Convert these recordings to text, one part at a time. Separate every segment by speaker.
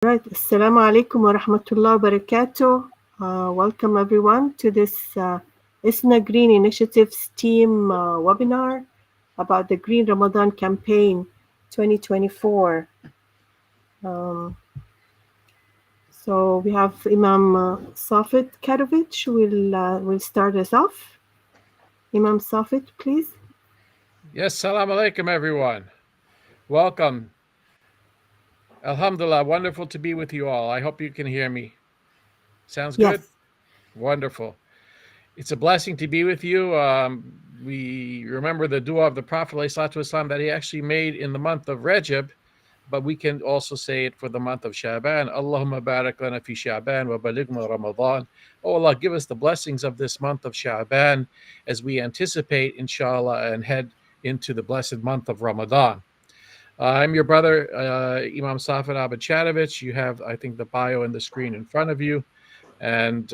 Speaker 1: Right. Assalamu alaikum wa rahmatullahi wa barakatuh. Welcome everyone to this ISNA Green Initiatives team webinar about the Green Ramadan campaign 2024. Um, so we have Imam Safit Karovich will start us off. Imam Safit, please.
Speaker 2: Yes, salam alaikum, everyone. Welcome. Alhamdulillah, wonderful to be with you all. I hope you can hear me. Sounds good?
Speaker 1: Yes.
Speaker 2: Wonderful. It's a blessing to be with you. We remember the dua of the Prophet ﷺ that he actually made in the month of Rajab, but we can also say it for the month of Sha'ban. Allahumma barak lana fi Sha'ban wa balighna Ramadan. Oh Allah, give us the blessings of this month of Sha'ban as we anticipate, inshallah, and head into the blessed month of Ramadan. I'm your brother, Imam Safed Abacadovich. You have, I think, the bio and the screen in front of you. And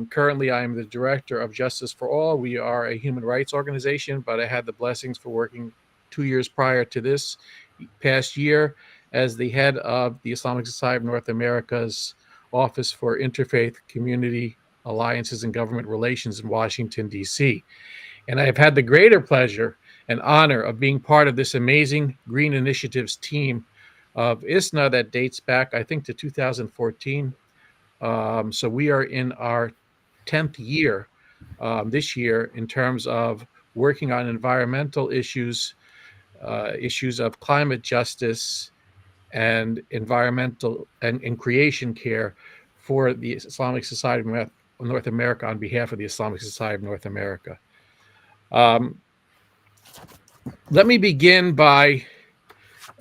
Speaker 2: currently, I am the director of Justice for All. We are a human rights organization, but I had the blessings for working 2 years prior to this past year as the head of the Islamic Society of North America's Office for Interfaith Community Alliances and Government Relations in Washington, D.C. And I have had the greater pleasure and honor of being part of this amazing Green Initiatives team of ISNA that dates back, I think, to 2014. So we are in our 10th year this year in terms of working on environmental issues, issues of climate justice and environmental and creation care for the Islamic Society of North America on behalf of the Islamic Society of North America. Um, Let me begin by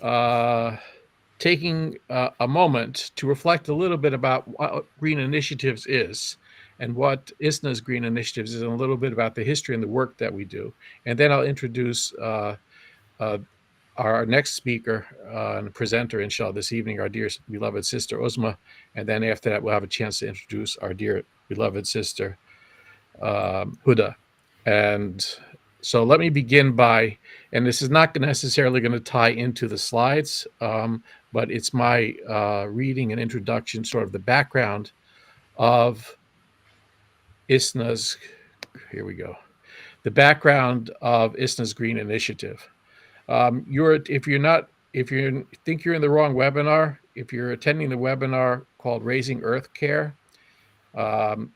Speaker 2: uh, taking a moment to reflect a little bit about what Green Initiatives is and what ISNA's Green Initiatives is, and a little bit about the history and the work that we do. And then I'll introduce uh, our next speaker and presenter, inshallah, this evening, our dear beloved sister Uzma. And then after that, we'll have a chance to introduce our dear beloved sister Huda. And so let me begin by, and this is not necessarily going to tie into the slides, but it's my reading and introduction, sort of the background of ISNA's, here we go, the background of ISNA's Green Initiative. If you think you're in the wrong webinar, if you're attending the webinar called Raising Earth Care,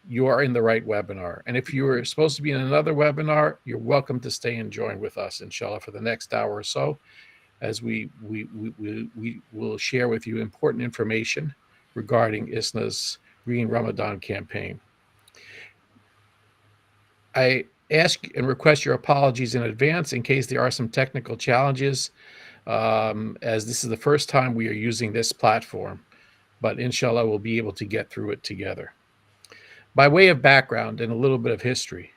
Speaker 2: you are in the right webinar. And if you are supposed to be in another webinar, you're welcome to stay and join with us, inshallah, for the next hour or so, as we will share with you important information regarding ISNA's Green Ramadan campaign. I ask and request your apologies in advance in case there are some technical challenges, as this is the first time we are using this platform, but inshallah, we'll be able to get through it together. By way of background and a little bit of history,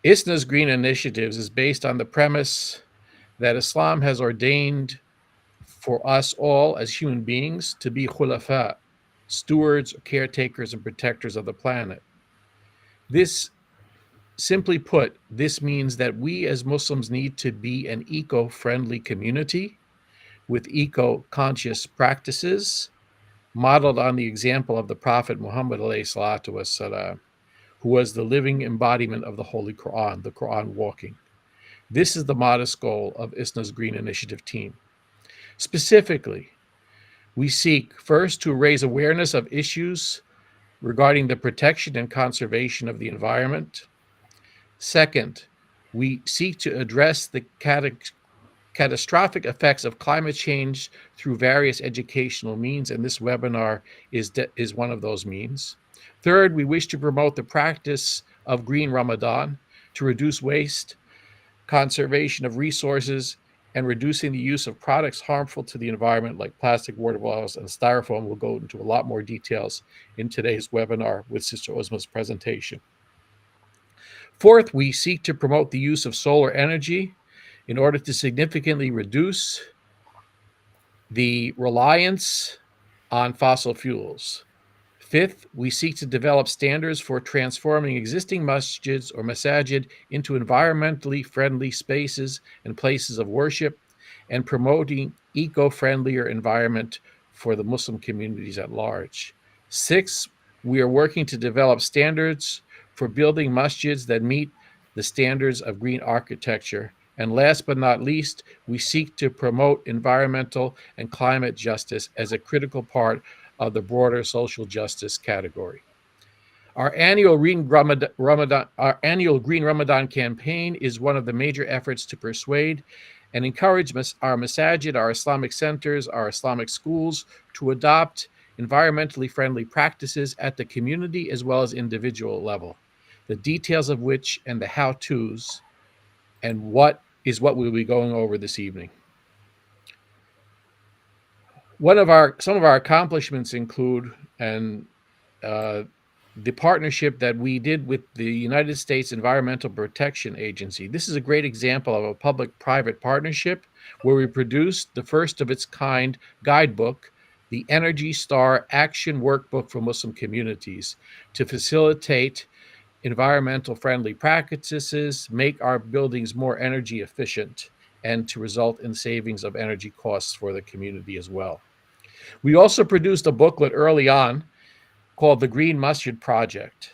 Speaker 2: ISNA's Green Initiatives is based on the premise that Islam has ordained for us all as human beings to be khulafa, stewards, caretakers, and protectors of the planet. This, simply put, this means that we as Muslims need to be an eco-friendly community with eco-conscious practices modeled on the example of the Prophet Muhammad ﷺ, who was the living embodiment of the Holy Quran, the Quran walking. This is the modest goal of ISNA's Green Initiative team. Specifically, we seek first to raise awareness of issues regarding the protection and conservation of the environment. Second, we seek to address the catastrophic effects of climate change through various educational means, and this webinar is one of those means. Third, we wish to promote the practice of Green Ramadan to reduce waste, conservation of resources, and reducing the use of products harmful to the environment like plastic, water bottles, and styrofoam. We'll go into a lot more details in today's webinar with Sister Uzma's presentation. Fourth, we seek to promote the use of solar energy in order to significantly reduce the reliance on fossil fuels. Fifth, we seek to develop standards for transforming existing masjids or masajid into environmentally friendly spaces and places of worship, and promoting eco-friendlier environment for the Muslim communities at large. 6, we are working to develop standards for building masjids that meet the standards of green architecture. And last but not least, we seek to promote environmental and climate justice as a critical part of the broader social justice category. Our annual Green Ramadan campaign is one of the major efforts to persuade and encourage our masajid, our Islamic centers, our Islamic schools to adopt environmentally friendly practices at the community as well as individual level. The details of which and the how-tos and what is what we'll be going over this evening. Some of our accomplishments include uh, the partnership that we did with the United States Environmental Protection Agency. This is a great example of a public-private partnership where we produced the first of its kind guidebook, the Energy Star Action Workbook for Muslim Communities, to facilitate environmental friendly practices, make our buildings more energy efficient, and to result in savings of energy costs for the community as well. We also produced a booklet early on called the Green Masjid Project.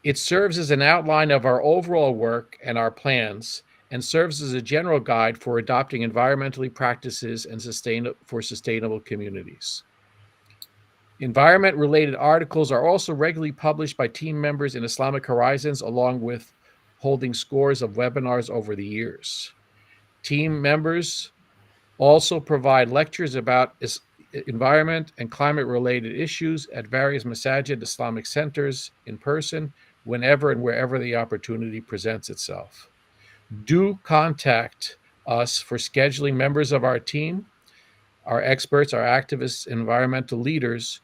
Speaker 2: It serves as an outline of our overall work and our plans and serves as a general guide for adopting environmentally practices and for sustainable communities. Environment-related articles are also regularly published by team members in Islamic Horizons, along with holding scores of webinars over the years. Team members also provide lectures about environment and climate-related issues at various masajid Islamic centers in person, whenever and wherever the opportunity presents itself. Do contact us for scheduling members of our team, our experts, our activists, environmental leaders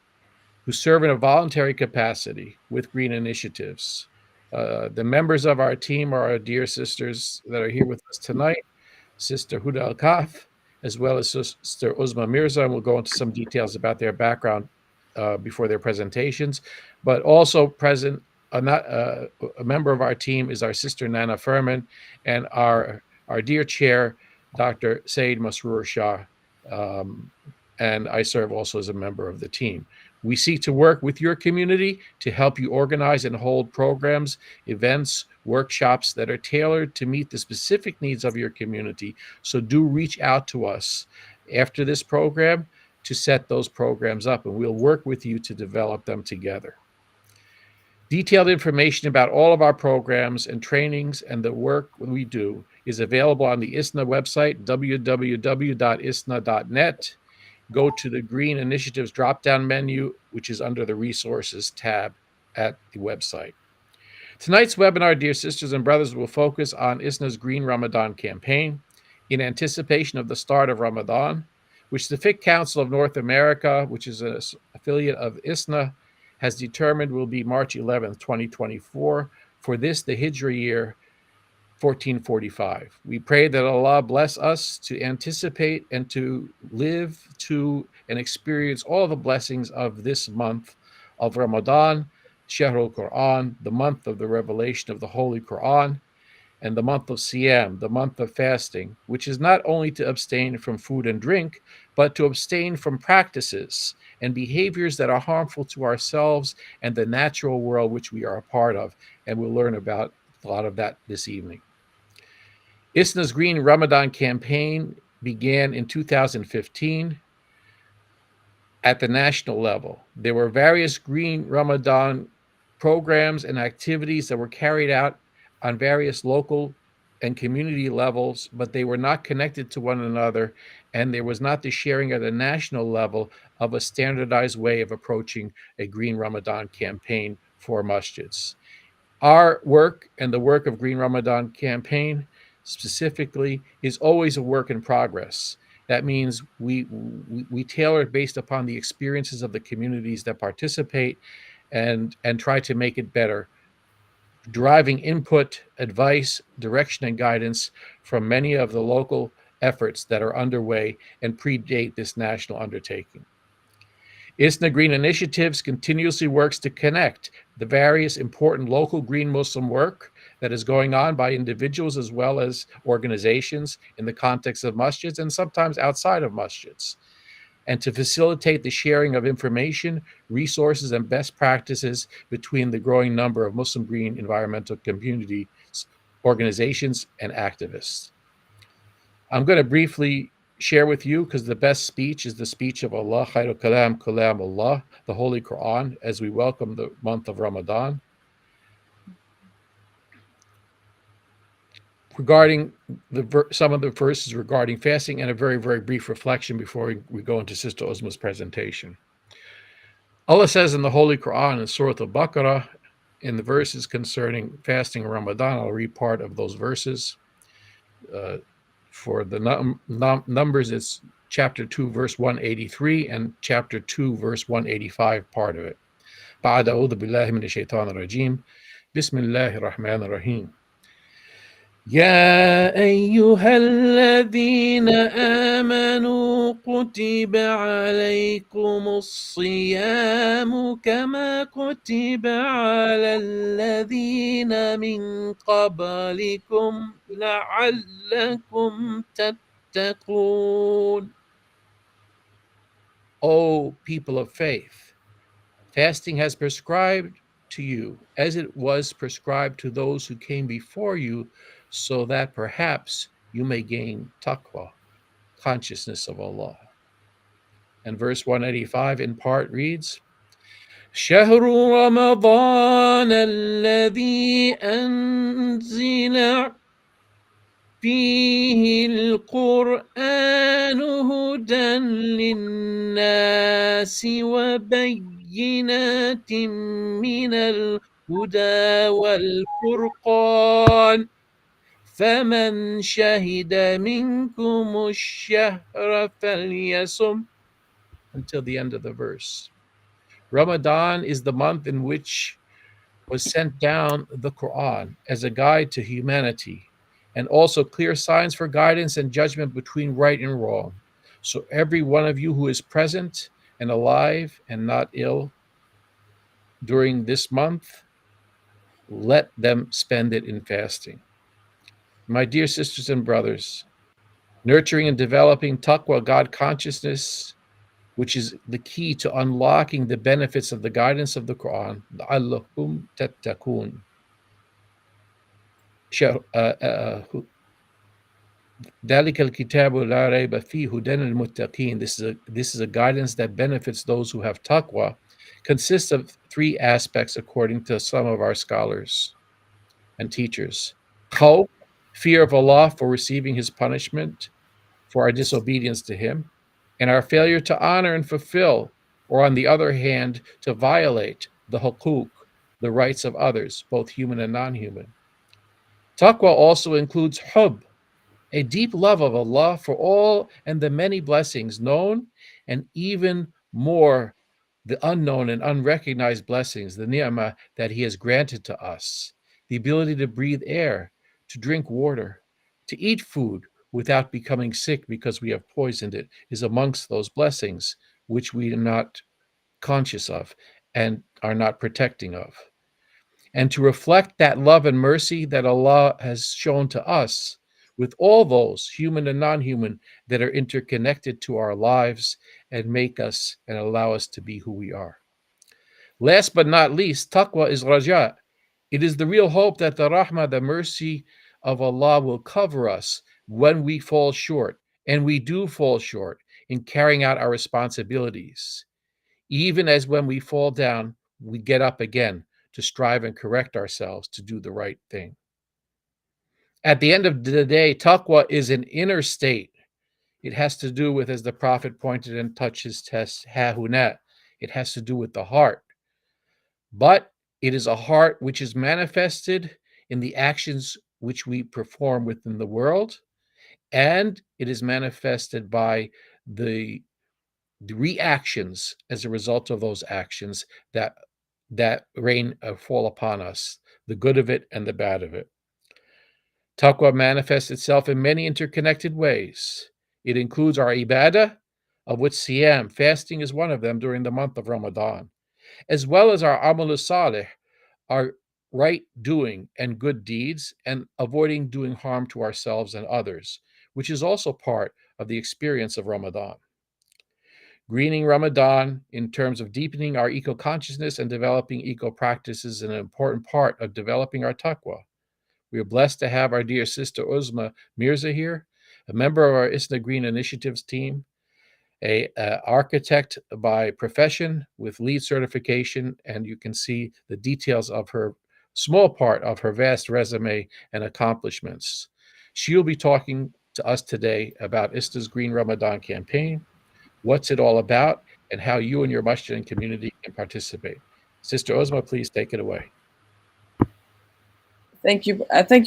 Speaker 2: who serve in a voluntary capacity with green initiatives. The members of our team are our dear sisters that are here with us tonight, Sister Huda Al-Kaf, as well as Sister Uzma Mirza, and we'll go into some details about their background before their presentations. But also present, a member of our team is our Sister Nana Furman, and our dear chair, Dr. Saeed Masroor Shah, and I serve also as a member of the team. We seek to work with your community to help you organize and hold programs, events, workshops that are tailored to meet the specific needs of your community. So do reach out to us after this program to set those programs up, and we'll work with you to develop them together. Detailed information about all of our programs and trainings and the work we do is available on the ISNA website, www.isna.net. Go to the Green Initiatives drop-down menu, which is under the Resources tab at the website. Tonight's webinar, dear sisters and brothers, will focus on ISNA's Green Ramadan campaign in anticipation of the start of Ramadan, which the Fiqh Council of North America, which is an affiliate of ISNA, has determined will be March 11th, 2024. For this, the Hijra year 1445. We pray that Allah bless us to anticipate and to live to and experience all the blessings of this month of Ramadan, Shahrul Quran, the month of the revelation of the Holy Quran, and the month of Siyam, the month of fasting, which is not only to abstain from food and drink, but to abstain from practices and behaviors that are harmful to ourselves and the natural world which we are a part of. And we'll learn about a lot of that this evening. ISNA's Green Ramadan campaign began in 2015 at the national level. There were various Green Ramadan programs and activities that were carried out on various local and community levels, but they were not connected to one another, and there was not the sharing at a national level of a standardized way of approaching a Green Ramadan campaign for masjids. Our work and the work of Green Ramadan campaign specifically is always a work in progress. That means we tailor it based upon the experiences of the communities that participate and try to make it better, deriving input, advice, direction, and guidance from many of the local efforts that are underway and predate this national undertaking. ISNA Green Initiatives continuously works to connect the various important local green Muslim work that is going on by individuals as well as organizations in the context of masjids and sometimes outside of masjids. and to facilitate the sharing of information, resources, and best practices between the growing number of Muslim green environmental community organizations and activists. I'm going to briefly share with you, because the best speech is the speech of Allah, Khairul Kalam, Kalam Allah, the Holy Quran, as we welcome the month of Ramadan. Regarding some of the verses regarding fasting, and a very, very brief reflection before we go into Sister Uzma's presentation. Allah says in the Holy Quran in Surah Al-Baqarah, in the verses concerning fasting and Ramadan, I'll read part of those verses. For the numbers, it's chapter 2, verse 183, and chapter 2, verse 185, part of it. بعد أعوذ بالله من الشيطان الرجيم بسم الله الرحمن الرحيم يا أيها الذين آمنوا كتب عليكم الصيام كما كتب على الذين من قبلكم لعلكم تتقون. O people of faith, fasting has prescribed to you as it was prescribed to those who came before you, so that perhaps you may gain taqwa, consciousness of Allah. And verse 185 in part reads, شهر رمضان الذي أنزل فيه القرآن هدى للناس وبينات من الهدى والفرقان فمن شهد منكم الشهر فليصم, until the end of the verse. Ramadan is the month in which was sent down the Quran as a guide to humanity, and also clear signs for guidance and judgment between right and wrong. So every one of you who is present and alive and not ill during this month, let them spend it in fasting. My dear sisters and brothers, nurturing and developing taqwa, God consciousness, which is the key to unlocking the benefits of the guidance of the Quran, لَعَلَّكُمْ تَتَّقُونَ. ذَلِكَ الْكِتَابُ لَا رَيْبَ فِيهِ هُدًى لِلْمُتَّقِينَ. This is a guidance that benefits those who have taqwa. Consists of three aspects according to some of our scholars and teachers. Khawf, fear of Allah for receiving his punishment for our disobedience to him, and our failure to honor and fulfill, or on the other hand, to violate the hukuk, the rights of others, both human and non-human. Taqwa also includes hub, a deep love of Allah for all and the many blessings known, and even more the unknown and unrecognized blessings, the ni'mah that he has granted to us, the ability to breathe air, to drink water, to eat food without becoming sick because we have poisoned it, is amongst those blessings which we are not conscious of and are not protecting of. And to reflect that love and mercy that Allah has shown to us with all those, human and non-human, that are interconnected to our lives and make us and allow us to be who we are. Last but not least, taqwa is raja. It is the real hope that the rahmah, the mercy of Allah, will cover us when we fall short, and we do fall short in carrying out our responsibilities. Even as when we fall down, we get up again to strive and correct ourselves to do the right thing. At the end of the day, taqwa is an inner state. It has to do with, as the Prophet pointed and touched his test, hahunat. It has to do with the heart. But it is a heart which is manifested in the actions which we perform within the world, and it is manifested by the reactions as a result of those actions that rain fall upon us, the good of it and the bad of it. Taqwa manifests itself in many interconnected ways. It includes our ibadah, of which siyam, fasting, is one of them during the month of Ramadan, as well as our amal salih, our right doing and good deeds, and avoiding doing harm to ourselves and others, which is also part of the experience of Ramadan. Greening Ramadan, in terms of deepening our eco consciousness and developing eco practices, is an important part of developing our taqwa. We are blessed to have our dear sister Uzma Mirza here, a member of our ISNA Green Initiatives team, a architect by profession with LEED certification, and you can see the details of her small part of her vast resume and accomplishments. She will be talking to us today about ISNA's Green Ramadan campaign, what's it all about, and how you and your masjid and community can participate. Sister Ozma, please take it away.
Speaker 3: Thank you,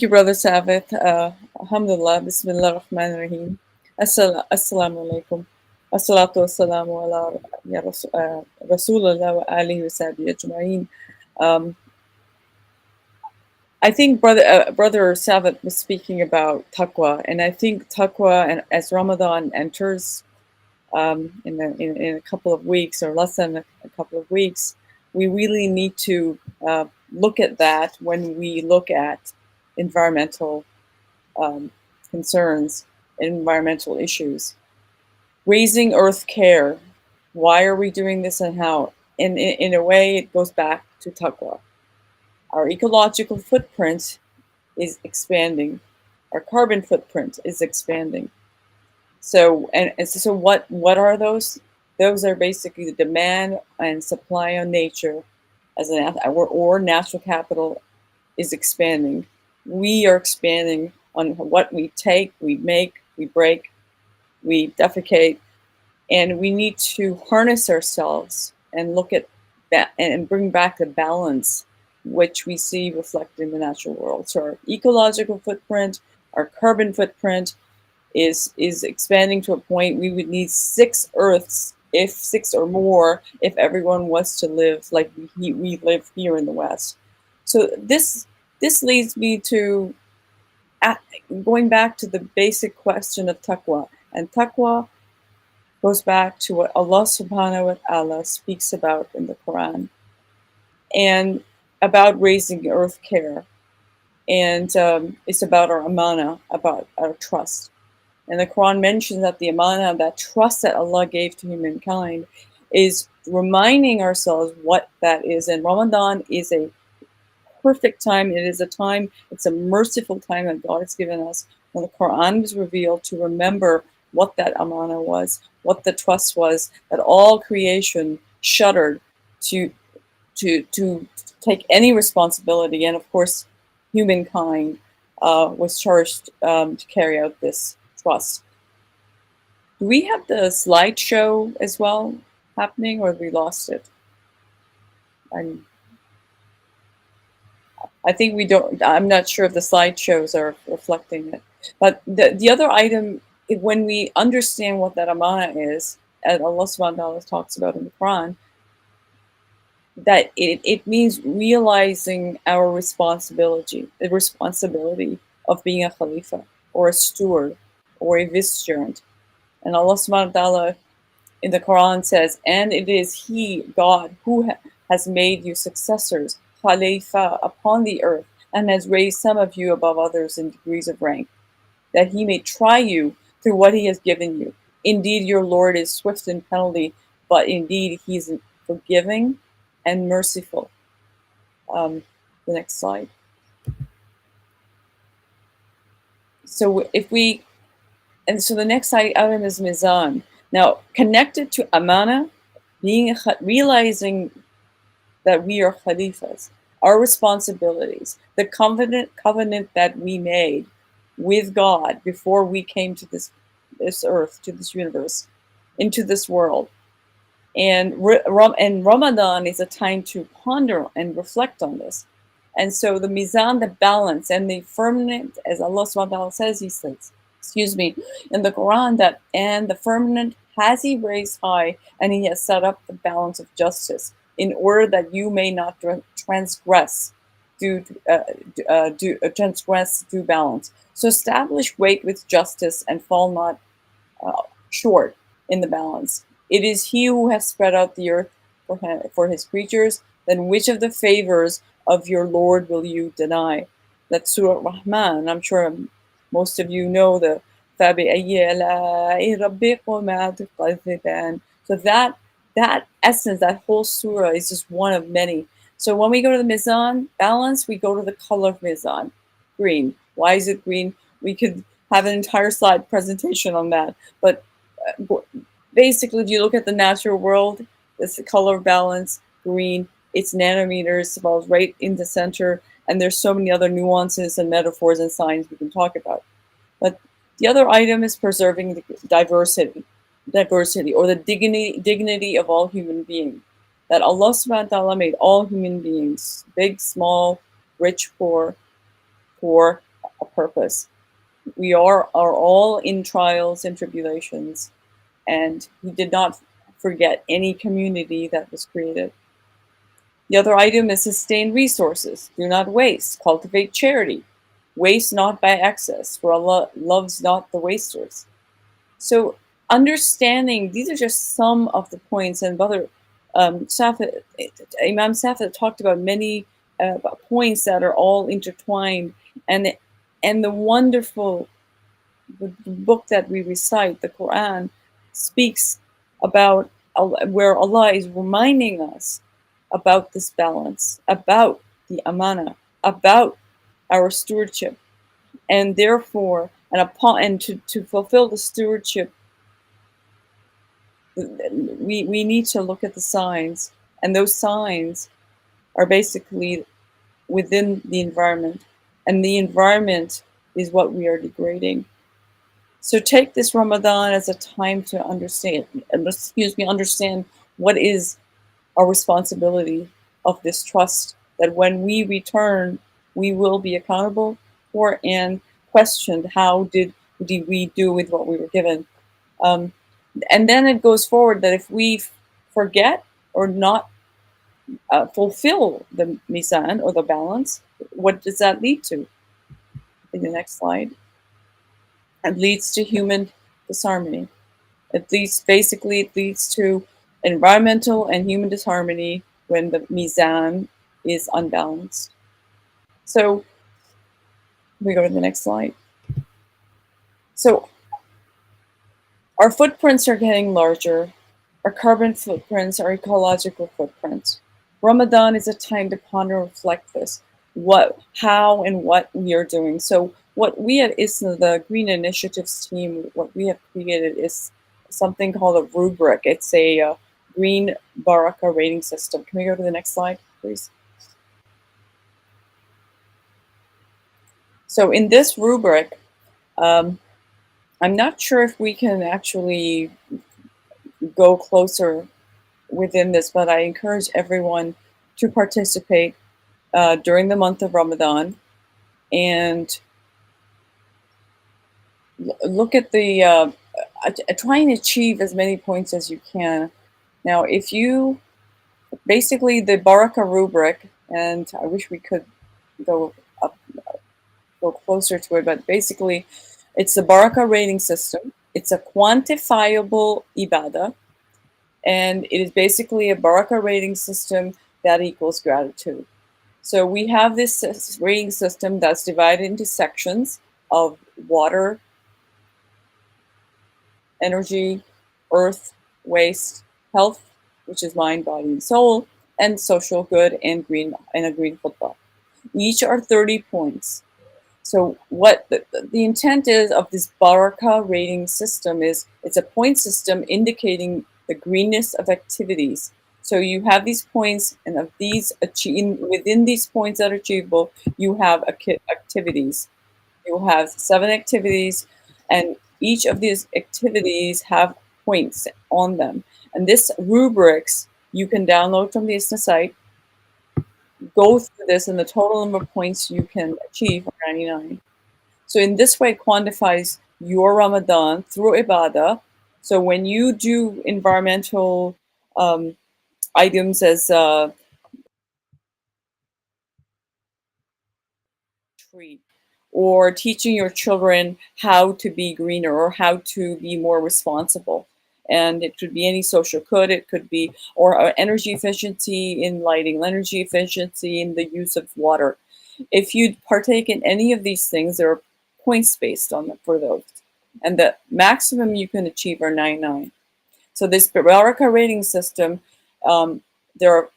Speaker 3: Brother Savith. Alhamdulillah, Bismillah ar-Rahman ar-Rahim. Assalamu alaikum. Assalatu wassalamu ala Rasulullah wa alihi wa sahbihi ajma'in. Um, I think Brother Savith was speaking about taqwa, and I think taqwa, and as Ramadan enters in a couple of weeks, or less than a couple of weeks, we really need to look at that when we look at environmental concerns, environmental issues. Raising Earth care. Why are we doing this and how? In a way, it goes back to taqwa. Our ecological footprint is expanding. Our carbon footprint is expanding. So what are those? Those are basically the demand and supply on nature as or natural capital is expanding. We are expanding on what we take, we make, we break, we defecate, and we need to harness ourselves and look at that and bring back the balance which we see reflected in the natural world. So our ecological footprint, our carbon footprint is expanding to a point we would need 6 Earths, if 6 or more, if everyone was to live like we live here in the West. So this leads me to going back to the basic question of taqwa. And taqwa goes back to what Allah subhanahu wa ta'ala speaks about in the Quran, and about raising earth care. And it's about our amana, about our trust. And the Quran mentions that the amana, that trust that Allah gave to humankind, is reminding ourselves what that is. And Ramadan is a perfect time. It is a time, it's a merciful time that God has given us when the Quran was revealed to remember what that amana was, what the trust was, that all creation shuddered to take any responsibility. And of course, humankind was charged to carry out this trust. Do we have the slideshow as well happening, or have we lost it? I think we don't. I'm not sure if the slideshows are reflecting it. But the other item, when we understand what that amana is, as Allah subhanahu wa ta'ala talks about in the Quran, that it means realizing our responsibility, the responsibility of being a khalifa, or a steward, or a vicegerent. And Allah subhanahu wa ta'ala in the Quran says, and it is He, God, who has made you successors, khalifa, upon the earth, and has raised some of you above others in degrees of rank, that He may try you through what He has given you. Indeed, your Lord is swift in penalty, but indeed He is forgiving and merciful. The next slide. So the next item is mizan. Now, connected to amana, realizing that we are khalifas, our responsibilities, the covenant that we made with God before we came to this earth, to this universe, into this world. And Ramadan is a time to ponder and reflect on this. And so the mizan, the balance, and the firmament, as Allah subhanahu wa ta'ala says, He says, in the Quran, that and the firmament has He raised high, and He has set up the balance of justice, in order that you may not transgress due balance. So establish weight with justice and fall not short in the balance. It is He who has spread out the earth for His creatures. Then which of the favors of your Lord will you deny? That's Surah Rahman. I'm sure most of you know the فَبِأَيِّ آلَاءِ رَبِّكُمَا تُكَذِّبَانِ. So that essence, that whole surah is just one of many. So when we go to the mizan balance, we go to the color of mizan, green. Why is it green? We could have an entire slide presentation on that. But basically, if you look at the natural world, it's the color balance, green. It's nanometers, falls right in the center, and there's so many other nuances and metaphors and signs we can talk about. But the other item is preserving the diversity or the dignity of all human beings. That Allah subhanahu wa ta'ala made all human beings, big, small, rich, poor, for a purpose. We are all in trials and tribulations, and He did not forget any community that was created. The other item is sustain resources. Do not waste. Cultivate charity. Waste not by excess, for Allah loves not the wasters. So understanding, these are just some of the points, and Brother Imam Safed talked about many points that are all intertwined, and the wonderful the book that we recite, the Quran, speaks about where Allah is reminding us about this balance, about the amana, about our stewardship, and therefore, to fulfill the stewardship, we need to look at the signs, and those signs are basically within the environment, and the environment is what we are degrading. So take this Ramadan as a time to understand what is our responsibility of this trust, that when we return, we will be accountable for and questioned how did we do with what we were given. And then it goes forward that if we forget or not fulfill the mizan or the balance, what does that lead to? In the next slide, it leads to human disharmony. It leads to environmental and human disharmony when the mizan is unbalanced. So we go to the next slide. So our footprints are getting larger. Our carbon footprints, our ecological footprints. Ramadan is a time to ponder and reflect this, how and what we are doing. So what we at ISNA, the Green Initiatives team, what we have created is something called a rubric. It's a green Baraka rating system. Can we go to the next slide, please? So in this rubric, I'm not sure if we can actually go closer within this, but I encourage everyone to participate during the month of Ramadan and look at the try and achieve as many points as you can. Now, if you basically the Baraka rubric, and I wish we could go closer to it, but basically it's the Baraka rating system. It's a quantifiable ibadah, and it is basically a Baraka rating system that equals gratitude. So we have this rating system that's divided into sections of water, energy, earth, waste, health, which is mind, body, and soul, and social good and a green khutbah. Each are 30 points. So what the intent is of this Baraka rating system is it's a point system indicating the greenness of activities. So you have these points, and of these within these points that are achievable, you have activities. You have 7 activities, and each of these activities have points on them. And this rubrics you can download from the ISNA site. Go through this, and the total number of points you can achieve are 99. So in this way, it quantifies your Ramadan through ibadah. So when you do environmental items as tree, or teaching your children how to be greener or how to be more responsible. And it could be any social good, it could be, or energy efficiency in lighting, energy efficiency in the use of water. If you partake in any of these things, there are points based on them for those. And the maximum you can achieve are 99. So this Baraka rating system, there are,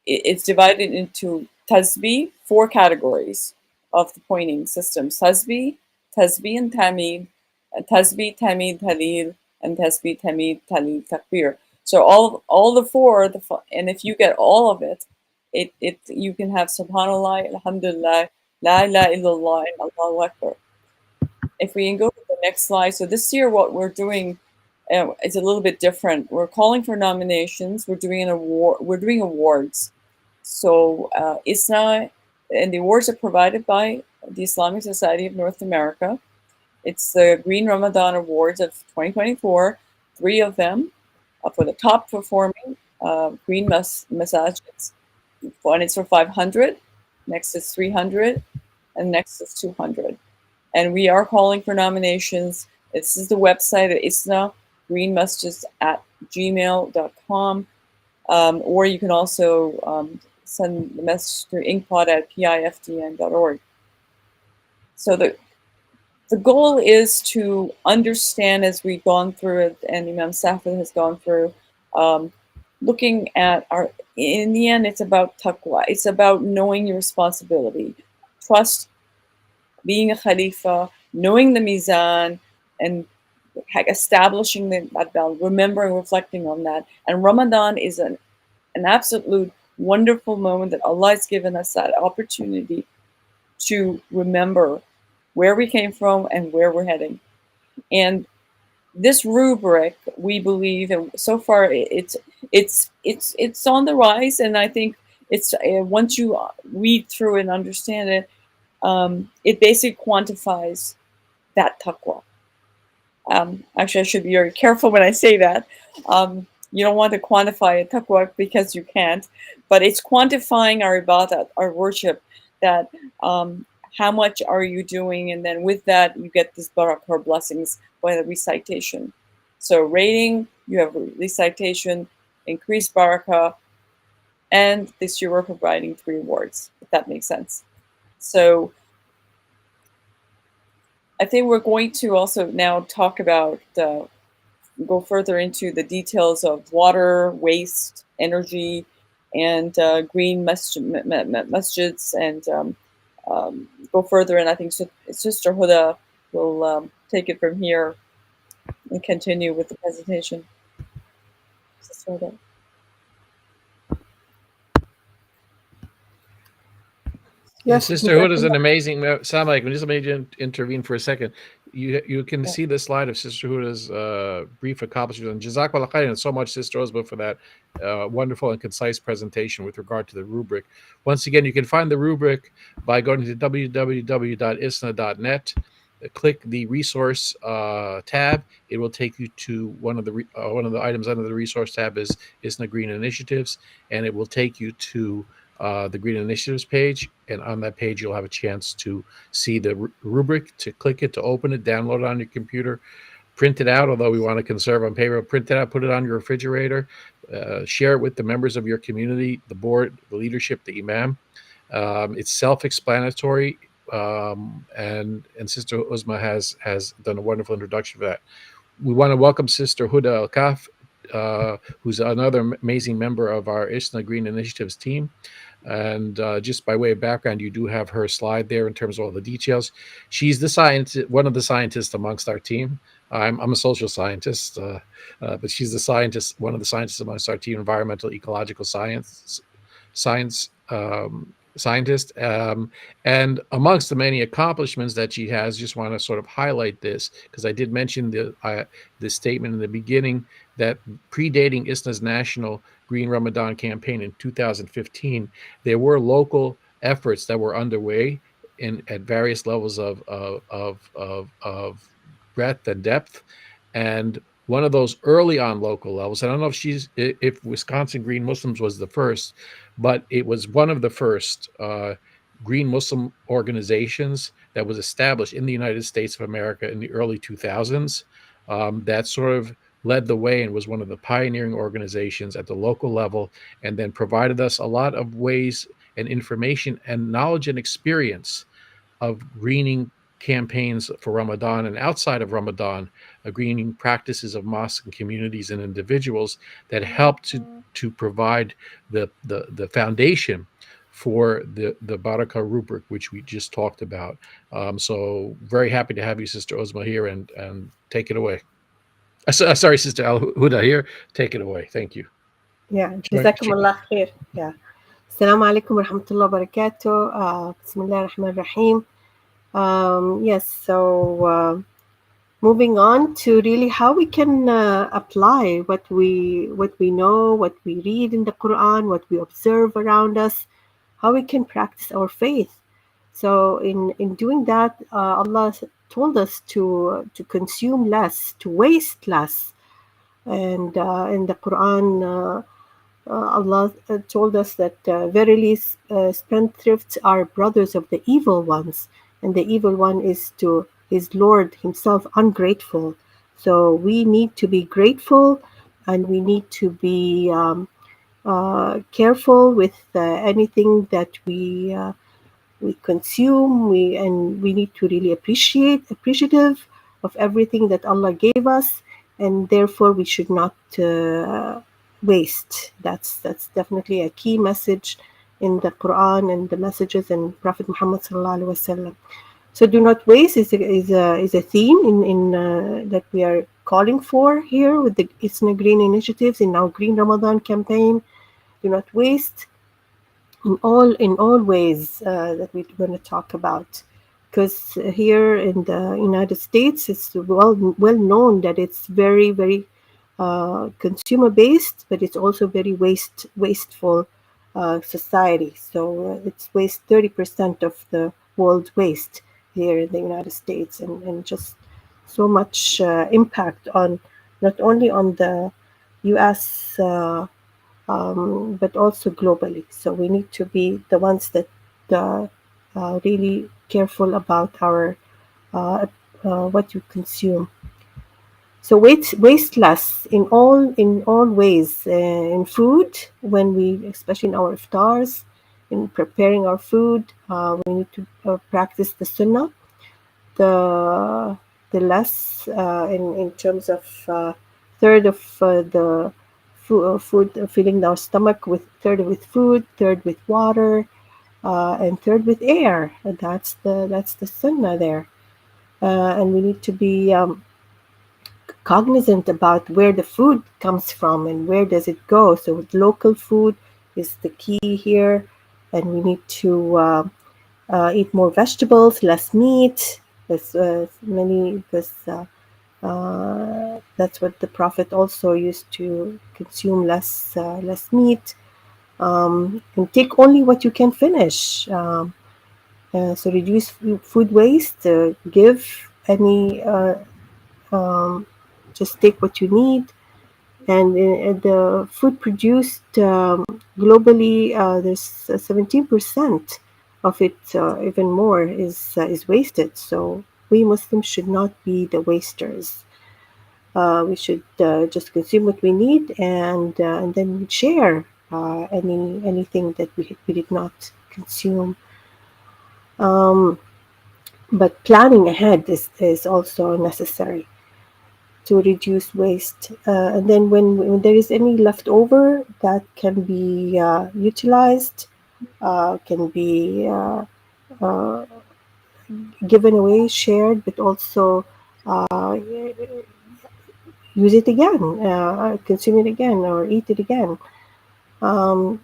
Speaker 3: it's divided into tasbih, 4 categories of the pointing system: tasbih, tasbih and tamid, tasbih, tamid, halil, and tasbih, tamid, talil, takbir. So all the four, and if you get all of it, it you can have subhanallah, alhamdulillah, la ilaha illallah, and Allahu Akbar. If we can go to the next slide. So this year, what we're doing is a little bit different. We're calling for nominations. We're doing an award. We're doing awards. So ISNA, and the awards are provided by the Islamic Society of North America. It's the Green Ramadan Awards of 2024. 3 of them for the top performing green masajids. One is for 500. Next is 300, and next is 200. And we are calling for nominations. This is the website at ISNA, greenmasjids at gmail.com. Or you can also send the message through inkpod at piftn.org. So the goal is to understand, as we've gone through it, and Imam Safed has gone through, looking at in the end, it's about taqwa. It's about knowing your responsibility, trust, being a khalifa, knowing the mizan, and establishing that balance, remembering, reflecting on that. And Ramadan is an absolute wonderful moment that Allah has given us, that opportunity to remember where we came from and where we're heading. And this rubric, we believe, and so far it's on the rise. And I think it's once you read through and understand it, it basically quantifies that taqwa. Actually, I should be very careful when I say that. You don't want to quantify a taqwa because you can't, but it's quantifying our ibadat, our worship, that how much are you doing, and then with that you get this barakah blessings by the recitation. So rating, you have recitation, increased barakah, and this year we're providing 3 awards, if that makes sense. So I think we're going to also now talk about, go further into the details of water, waste, energy, and green masjids, and go further. And I think Sister Huda will take it from here and continue with the presentation. Sister Huda.
Speaker 2: Yes, Sister Huda is an amazing. Sound like just let me intervene for a second. You can see the slide of Sister Huda's brief accomplishments. And Jazakallah khairan so much, Sister Osma, for that wonderful and concise presentation with regard to the rubric. Once again, you can find the rubric by going to www.isna.net. Click the resource tab. It will take you to one of the items under the resource tab is ISNA Green Initiatives, and it will take you to the Green Initiatives page, and on that page you'll have a chance to see the rubric, to click it, to open it, download it on your computer, print it out, although we want to conserve on paper, print it out, put it on your refrigerator, share it with the members of your community, the board, the leadership, the imam. It's self-explanatory, and Sister Uzma has done a wonderful introduction for that. We want to welcome Sister Huda Al-Kaf, who's another amazing member of our ISNA Green Initiatives team. And just by way of background, you do have her slide there in terms of all the details. She's the scientist, one of the scientists amongst our team. I'm a social scientist, but she's the scientist, one of the scientists amongst our team, environmental ecological science scientist. And amongst the many accomplishments that she has, just want to sort of highlight this, because I did mention the statement in the beginning that predating ISNA's national Green Ramadan campaign in 2015, there were local efforts that were underway at various levels of breadth and depth. And one of those early on local levels, I don't know if Wisconsin Green Muslims was the first, but it was one of the first Green Muslim organizations that was established in the United States of America in the early 2000s. That sort of led the way and was one of the pioneering organizations at the local level, and then provided us a lot of ways and information and knowledge and experience of greening campaigns for Ramadan and outside of Ramadan, greening practices of mosques and communities and individuals that help to provide the foundation for the Baraka rubric, which we just talked about. So very happy to have you, Sister Ozma, here, and take it away. Sorry, Sister Al Huda here. Take it away. Thank you.
Speaker 1: Yeah, جزاكم الله خير. Yeah. السلام عليكم ورحمة الله وبركاته. بسم الله الرحمن الرحيم. Yes, so moving on to really how we can apply what we know, what we read in the Quran, what we observe around us, how we can practice our faith. So in doing that, Allah told us to consume less, to waste less, and in the Quran. Allah told us that verily spendthrifts are brothers of the evil ones, and the evil one is to his Lord himself ungrateful. So we need to be grateful, and we need to be careful with anything that we consume. We need to really appreciative of everything that Allah gave us, and therefore we should not waste. That's definitely a key message in the Quran and the messages in Prophet Muhammad sallallahu alaihi wasallam. So do not waste is a theme in that we are calling for here with the Isna Green initiatives in our Green Ramadan campaign. Do not waste in all ways that we're going to talk about, because here in the United States it's well known that it's very consumer based, but it's also very wasteful society. So it's waste 30% of the world waste here in the United States, and just so much impact on not only on the US but also globally. So we need to be the ones that really careful about our uh, what you consume. So waste less in all ways, in food, when we, especially in our iftars, in preparing our food, we need to practice the sunnah, the less in terms of third of the food, filling our stomach with third with food, third with water, and third with air. And that's the sunnah there. And we need to be cognizant about where the food comes from and where does it go. So local food is the key here, and we need to eat more vegetables, less meat, many, because that's what the Prophet also used to consume, less meat, and take only what you can finish. So reduce food waste. Give any. Just take what you need, and the food produced globally, there's 17% of it, even more, is wasted. So we Muslims should not be the wasters. We should just consume what we need, and then share anything that we did not consume. Um, but planning ahead is also necessary to reduce waste. And then when there is any left over that can be utilized, can be given away, shared, but also use it again, consume it again, or eat it again. So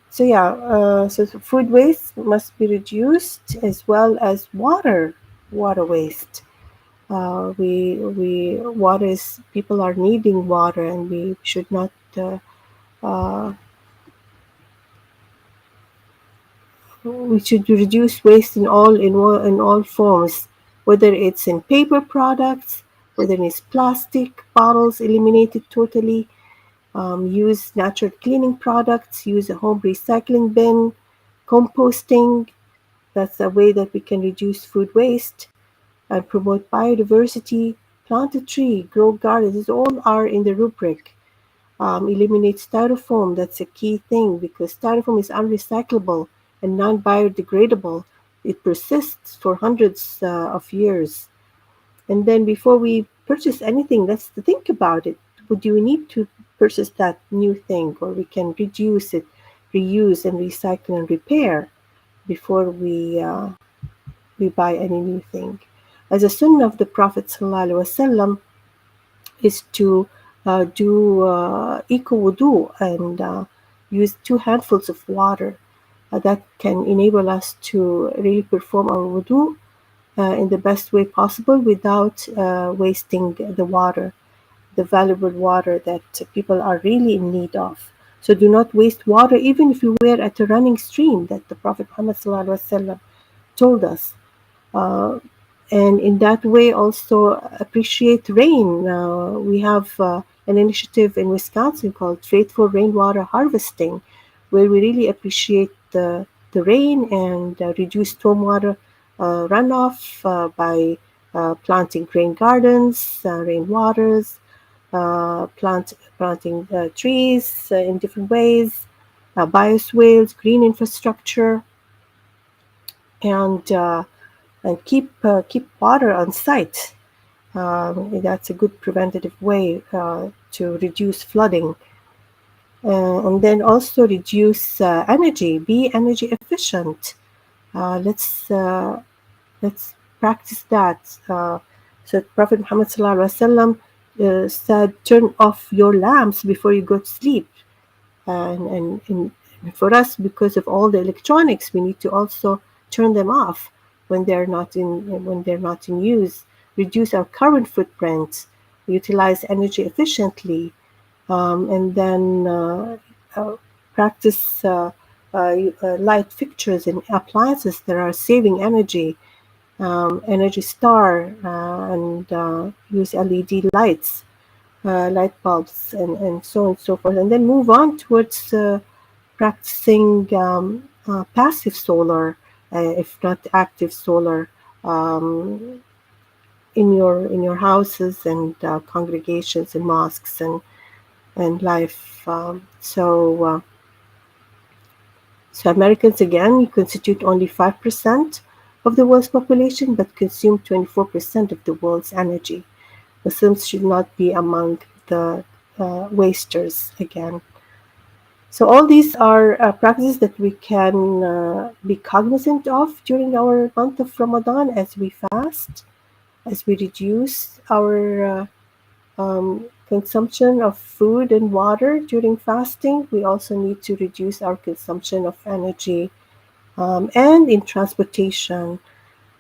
Speaker 1: food waste must be reduced, as well as water waste. Water is, people are needing water, and we should not uh, we should reduce waste in all forms, whether it's in paper products, whether it's plastic bottles, eliminate it totally. Use natural cleaning products, use a home recycling bin, composting. That's a way that we can reduce food waste and promote biodiversity. Plant a tree, grow gardens. These all are in the rubric. Eliminate styrofoam. That's a key thing, because styrofoam is unrecyclable and non-biodegradable. it persists for hundreds of years. And then before we purchase anything, let's think about it. Do we need to purchase that new thing, or we can reduce it, reuse and recycle and repair before we buy any new thing? As a sunnah of the Prophet ﷺ is to do eco wudu and use 2 handfuls of water. That can enable us to really perform our wudu in the best way possible without wasting the water, the valuable water that people are really in need of. So do not waste water, even if you were at a running stream that the Prophet Muhammad ﷺ told us. Uh, and in that way also appreciate rain. We have an initiative in Wisconsin called Faithful Rainwater Harvesting, where we really appreciate the rain and reduce stormwater runoff by planting rain gardens, rain waters, planting trees in different ways, bioswales, green infrastructure, and keep water on site. That's a good preventative way to reduce flooding, and then also reduce energy. Be energy efficient. Let's practice that. So Prophet Muhammad said, "Turn off your lamps before you go to sleep." And for us, because of all the electronics, we need to also turn them off when they're not in use. Reduce our current footprint, utilize energy efficiently, and then uh, practice light fixtures and appliances that are saving energy. Energy Star, and use LED lights, light bulbs, and so on and so forth, and then move on towards practicing passive solar, if not active solar, um, in your houses and congregations and mosques and life. So Americans again constitute only 5% of the world's population, but consume 24% of the world's energy. Muslims should not be among the wasters again. So all these are practices that we can be cognizant of during our month of Ramadan as we fast, as we reduce our consumption of food and water during fasting. We also need to reduce our consumption of energy, and in transportation.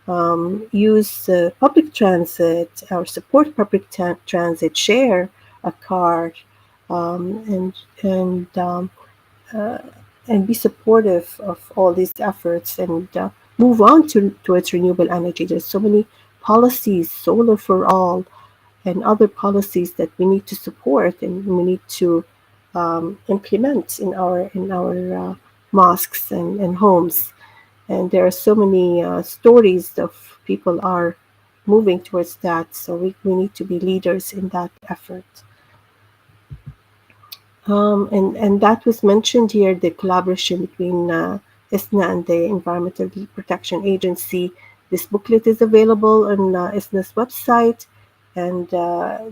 Speaker 1: Use public transit or support public transit, share a car, um, and and um, uh, and be supportive of all these efforts, and move on towards renewable energy. There's so many policies, solar for all, and other policies that we need to support and we need to implement in our mosques and homes. And there are so many stories of people are moving towards that. So we need to be leaders in that effort. And that was mentioned here, the collaboration between ISNA and the Environmental Protection Agency. This booklet is available on ISNA's website, and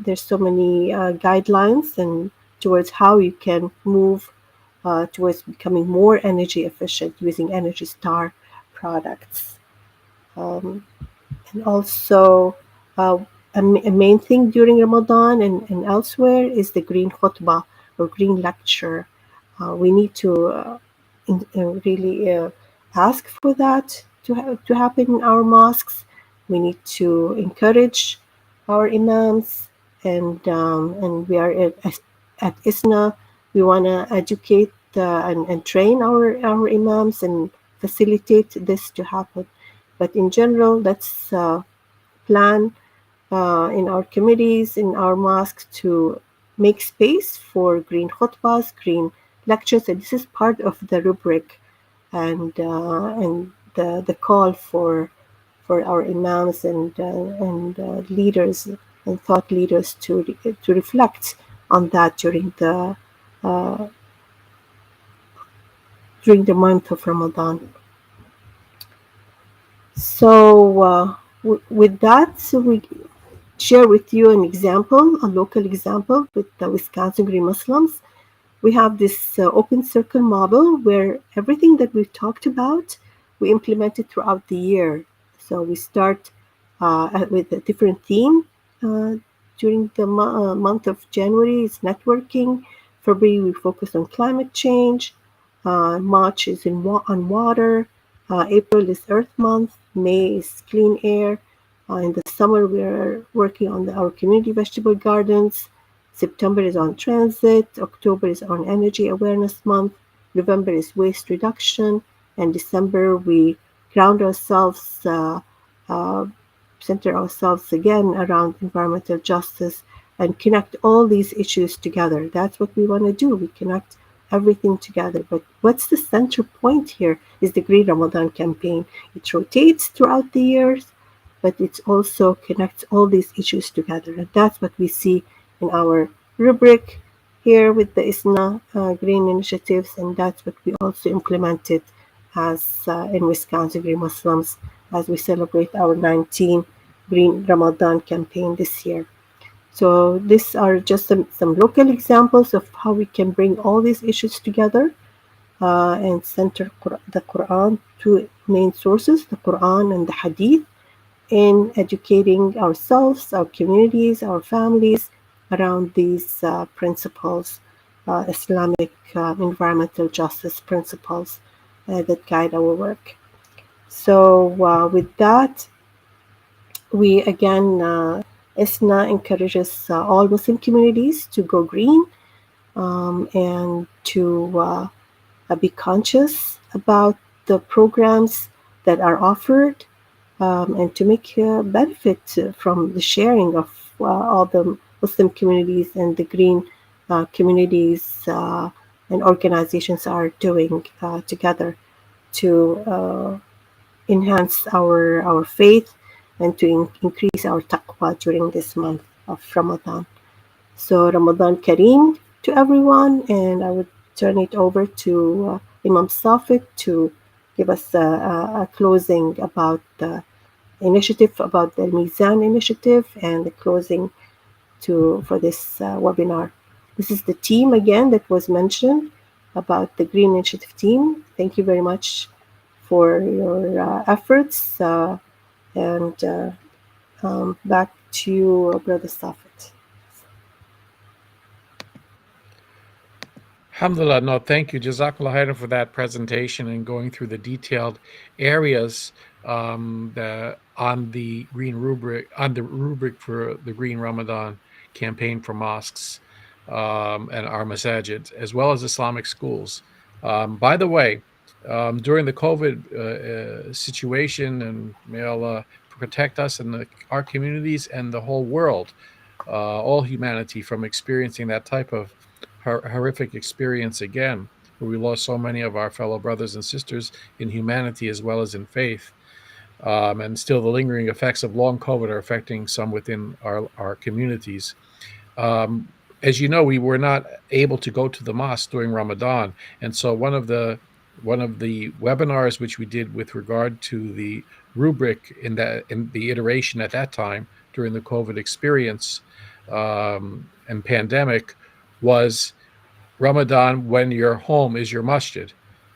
Speaker 1: there's so many guidelines and towards how you can move towards becoming more energy efficient using Energy Star products. Um, and also, uh, a main thing during Ramadan and elsewhere is the green khutbah or green lecture. We need to really ask for that to happen in our mosques. We need to encourage our imams, and we are at ISNA. We want to educate and train our imams and facilitate this to happen. But in general, let's plan in our committees, in our mosques, to make space for green khutbahs, green lectures, and this is part of the rubric and the call for our imams and leaders and thought leaders to reflect on that uh, during the month of Ramadan. So, with that, so we share with you an example, a local example with the Wisconsin Green Muslims. We have this open circle model where everything that we've talked about, we implement it throughout the year. So we start with a different theme. Uh, During the month of January, it's networking. February, we focus on climate change. March is on water. April is Earth Month. May is clean air. In the summer, we're working on our community vegetable gardens. September is on transit. October is on Energy Awareness Month. November is waste reduction. And December, we ground ourselves, uh, center ourselves again around environmental justice and connect all these issues together. That's what we want to do. We connect everything together. But what's the center point here is the Green Ramadan campaign. It rotates throughout the years, but it also connects all these issues together. And that's what we see in our rubric here with the ISNA green initiatives, and that's what we also implemented as in Wisconsin Green Muslims as we celebrate our 19 Green Ramadan campaign this year. So these are just some local examples of how we can bring all these issues together and center the Quran, two main sources, the Quran and the Hadith, in educating ourselves, our communities, our families around these principles, Islamic environmental justice principles that guide our work. So, with that, we again, ISNA encourages all Muslim communities to go green and to be conscious about the programs that are offered and to make benefit from the sharing of all the Muslim communities and the green communities and organizations are doing together to enhance our faith and to increase our taqwa during this month of Ramadan. So Ramadan Kareem to everyone, and I would turn it over to Imam Safit to give us a closing about the initiative, about the Mizan initiative, and the closing to for this webinar. This is the team again that was mentioned about the Green Initiative team. Thank you very much for your efforts, and back to you, Brother Safit.
Speaker 2: Alhamdulillah. No, thank you. Jazakallah khairan for that presentation and going through the detailed areas on the rubric for the Green Ramadan campaign for mosques and our masajid, as well as Islamic schools. By the way, during the COVID situation, and may Allah protect us and our communities and the whole world, all humanity from experiencing that type of horrific experience again, where we lost so many of our fellow brothers and sisters in humanity as well as in faith. And still the lingering effects of long COVID are affecting some within our communities. As you know, we were not able to go to the mosque during Ramadan. And so one of the webinars which we did with regard to the rubric in the iteration at that time during the COVID experience and pandemic was Ramadan when your home is your masjid,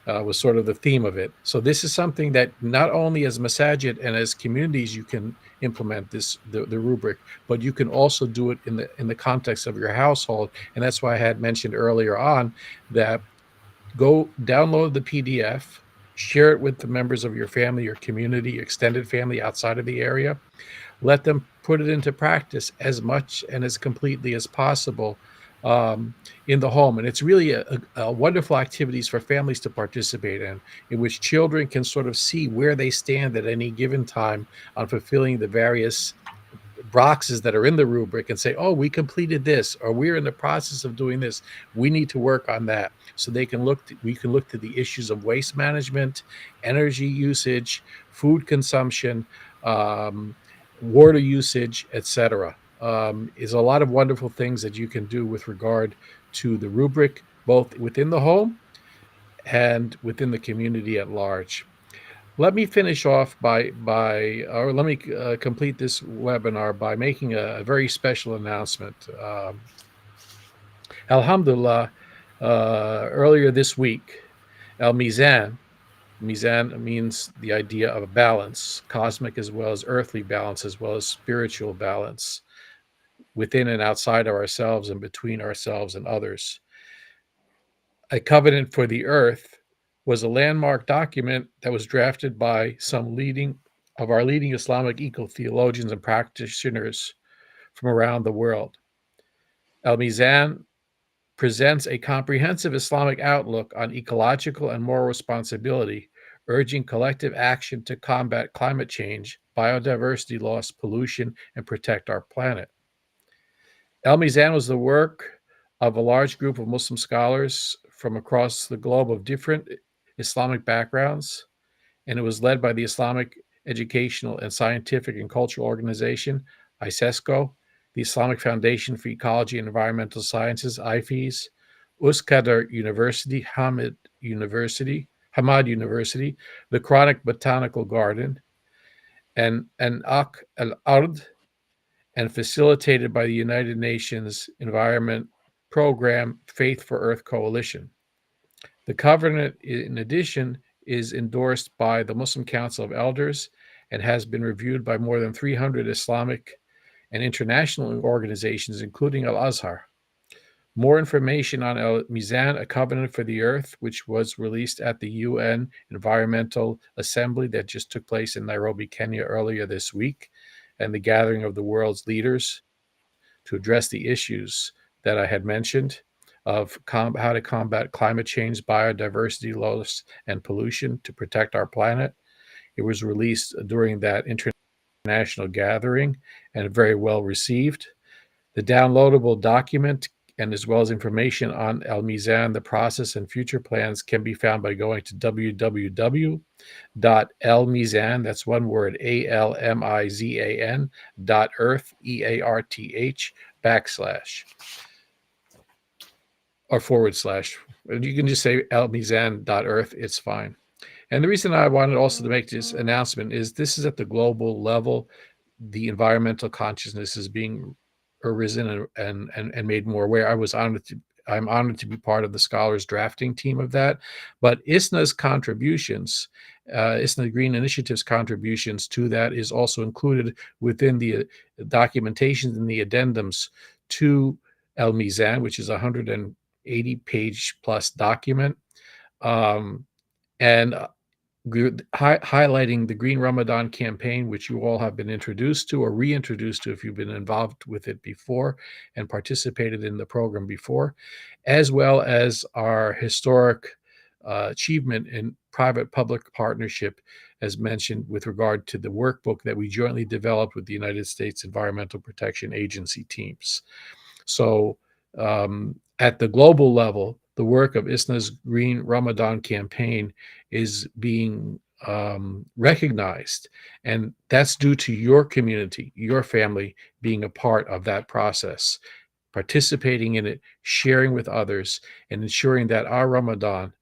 Speaker 2: was sort of the theme of it. So this is something that not only as masajid and as communities you can implement the rubric, but you can also do it in the context of your household. And that's why I had mentioned earlier on that go download the PDF, share it with the members of your family, your community, your extended family outside of the area. Let them put it into practice as much and as completely as possible in the home. And it's really a wonderful activities for families to participate in which children can sort of see where they stand at any given time on fulfilling the various boxes that are in the rubric and say, oh, we completed this, or we're in the process of doing this. We need to work on that. So we can look to the issues of waste management, energy usage, food consumption, water usage, etc. Is a lot of wonderful things that you can do with regard to the rubric, both within the home and within the community at large. Let me finish off or let me complete this webinar by making a very special announcement. Alhamdulillah, earlier this week, Al Mizan, Mizan means the idea of a balance, cosmic as well as earthly balance, as well as spiritual balance within and outside of ourselves and between ourselves and others. A Covenant for the Earth was a landmark document that was drafted by some leading Islamic eco-theologians and practitioners from around the world. Al Mizan presents a comprehensive Islamic outlook on ecological and moral responsibility, urging collective action to combat climate change, biodiversity loss, pollution, and protect our planet. Al Mizan was the work of a large group of Muslim scholars from across the globe of different Islamic backgrounds, and it was led by the Islamic Educational and Scientific and Cultural Organization, ISESCO, the Islamic Foundation for Ecology and Environmental Sciences, IFES, Uskadar University, Hamad University, the Chronic Botanical Garden, and Ak al Ard, and facilitated by the United Nations Environment Program Faith for Earth Coalition. The covenant, in addition, is endorsed by the Muslim Council of Elders and has been reviewed by more than 300 Islamic and international organizations, including Al Azhar. More information on Al Mizan, A Covenant for the Earth, which was released at the UN Environmental Assembly that just took place in Nairobi, Kenya earlier this week, and the gathering of the world's leaders to address the issues that I had mentioned of how to combat climate change, biodiversity loss, and pollution to protect our planet. It was released during that international gathering and very well received. The downloadable document and as well as information on Al Mizan, the process, and future plans can be found by going to www.almizan, that's one word, ALMIZAN, .earth, EARTH, / or / You can just say almizan.earth, it's fine. And the reason I wanted also to make this announcement is this is at the global level. The environmental consciousness is being arisen and made more aware. I'm honored to be part of the scholars drafting team of that. But ISNA's contributions, ISNA Green Initiative's contributions to that is also included within the documentations and the addendums to El Mizan, which is a 180-page plus document. And highlighting the Green Ramadan campaign, which you all have been introduced to or reintroduced to if you've been involved with it before and participated in the program before, as well as our historic achievement in private-public partnership, as mentioned, with regard to the workbook that we jointly developed with the United States Environmental Protection Agency teams. So at the global level, the work of ISNA's Green Ramadan campaign is being recognized. And that's due to your community, your family being a part of that process, participating in it, sharing with others, and ensuring that our Ramadan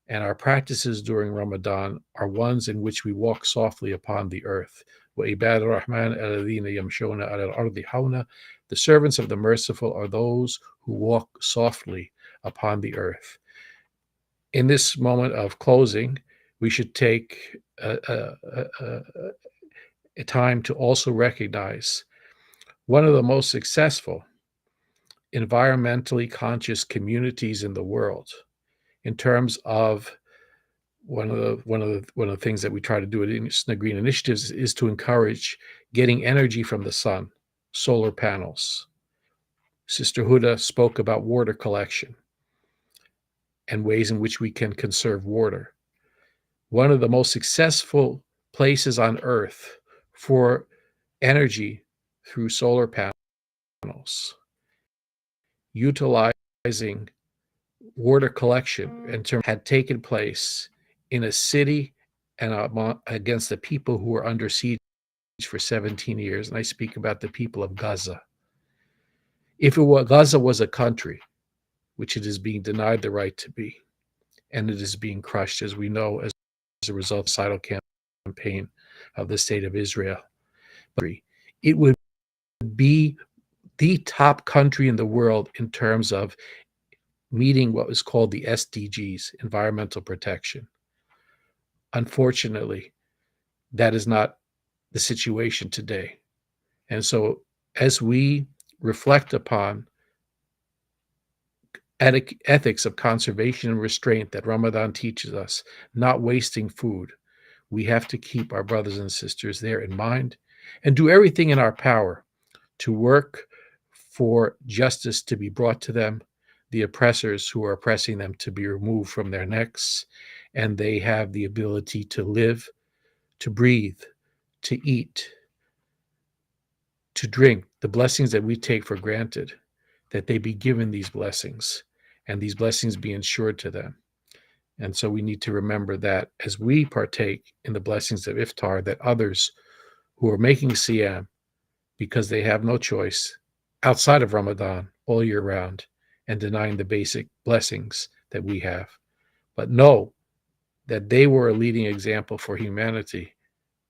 Speaker 2: and our practices during Ramadan are ones in which we walk softly upon the earth. وَعِبَادُ الرَّحْمَنِ الَّذِينَ يَمْشُونَ عَلَى الْأَرْضِ هَوْنًا. The servants of the merciful are those who walk softly upon the earth. In this moment of closing, we should take a time to also recognize one of the most successful environmentally conscious communities in the world in terms of one of the things that we try to do at ISNA Green Initiatives is to encourage getting energy from the sun, solar panels. Sister Huda spoke about water collection and ways in which we can conserve water. One of the most successful places on Earth for energy through solar panels, utilizing water collection in terms had taken place in a city and against the people who were under siege for 17 years. And I speak about the people of Gaza. If Gaza was a country, which it is being denied the right to be, and it is being crushed, as we know, as a result of genocidal campaign of the state of Israel. It would be the top country in the world in terms of meeting what was called the SDGs, environmental protection. Unfortunately, that is not the situation today. And so, as we reflect upon ethics of conservation and restraint that Ramadan teaches us, not wasting food, we have to keep our brothers and sisters there in mind and do everything in our power to work for justice to be brought to them, the oppressors who are oppressing them to be removed from their necks, and they have the ability to live, to breathe, to eat, to drink, the blessings that we take for granted, that they be given these blessings and these blessings be ensured to them. And so we need to remember that as we partake in the blessings of iftar, that others who are making siyam because they have no choice outside of Ramadan all year round and denying the basic blessings that we have, but know that they were a leading example for humanity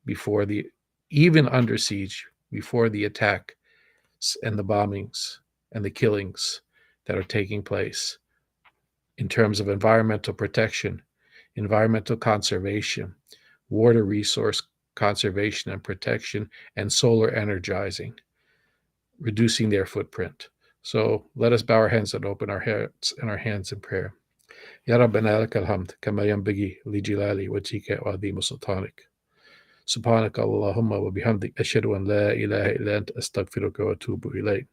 Speaker 2: before even under siege, before the attack and the bombings and the killings that are taking place in terms of environmental protection, environmental conservation, water resource conservation and protection, and solar energizing, reducing their footprint. So let us bow our heads and open our hearts and our hands in prayer. Ya Rabbana lak alhamd kama yanbaghi li jilali wajhika wa adhim sultanik. سبحانك اللهم وبحمدك أشهد أن لا إله إلا أنت أستغفرك وأتوب إليك.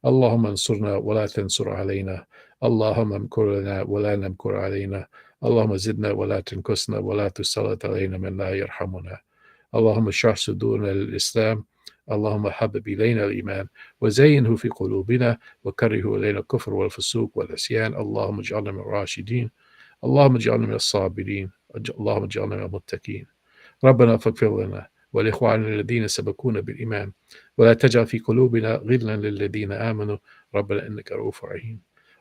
Speaker 2: اللهم انصرنا ولا تنصر علينا، اللهم امكر لنا ولا نمكر علينا، اللهم زدنا ولا تنكسنا ولا تسلط علينا من لا يرحمنا. اللهم اشرح صدورنا للإسلام، اللهم حبب إلينا الإيمان وزينه في قلوبنا وكره إلينا الكفر والفسوق والعصيان، اللهم اجعلنا من الراشدين، اللهم اجعلنا من الصابرين، اللهم اجعلنا من المتقين. ربنا فاغفر لنا ولإخواننا الذين سبقونا بالإيمان ولا تجعل في قلوبنا غلا للذين آمنوا ربنا إنك رؤوف رحيم.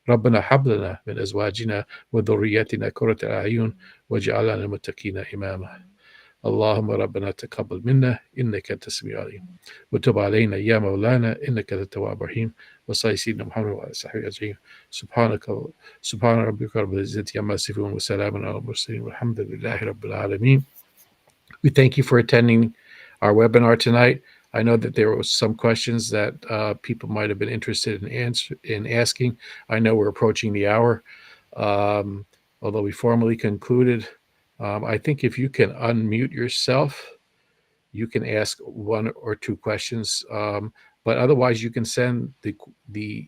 Speaker 2: ربنا هب لنا من أزواجنا وذرياتنا قرة أعين واجعلنا للمتقين إماما. اللهم ربنا تقبل منا إنك أنت السميع العليم وتب علينا يا مولانا إنك أنت التواب الرحيم. وصلى سيدنا محمد وعلى صحبه أجمعين. سبحان ربك رب العزة عما يصفون وسلام على المرسلين والحمد لله رب العالمين. We thank you for attending our webinar tonight. I know that there were some questions that people might have been interested in asking. I know we're approaching the hour, although we formally concluded. I think if you can unmute yourself, you can ask one or two questions. But otherwise, you can send